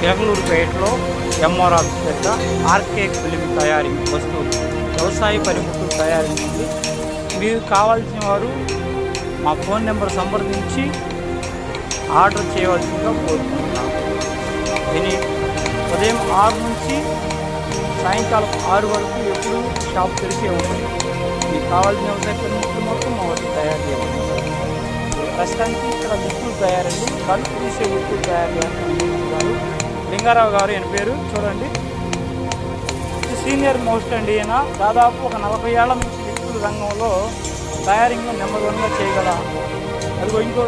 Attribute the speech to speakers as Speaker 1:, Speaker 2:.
Speaker 1: బెంగళూరుపేటలో MR office దగ్గర RK film తయారీ వస్తువులు వ్యవసాయ పనిముట్లు తయారీ ఉంది. మీరు కావాల్సిన వారు మా ఫోన్ నెంబర్ సంప్రదించి ఆర్డర్ చేయవలసిందిగా కోరుకుంటున్నాను. దీని ఉదయం 6 నుంచి సాయంకాలం 6 వరకు ఎప్పుడు షాప్ తెరిచే ఉంటుంది. మీకు కావాల్సిన వ్యవసాయ పనిముట్లు మొత్తం మా వద్ద తయారు చేయబడుతుంది. ప్రస్తుతానికి ఇక్కడ దుస్తులు తయారండి, కళ్ళు తీసే దుస్తులు తయారు చేస్తున్నారు. లింగారావు గారు ఈయన పేరు చూడండి, సీనియర్ మోస్ట్ అండి. ఈయన దాదాపు ఒక 40 ఏళ్ల నుంచి దుస్తుల రంగంలో తయారీలో నెంబర్ 1గా చేయగల. అదిగో ఇంకో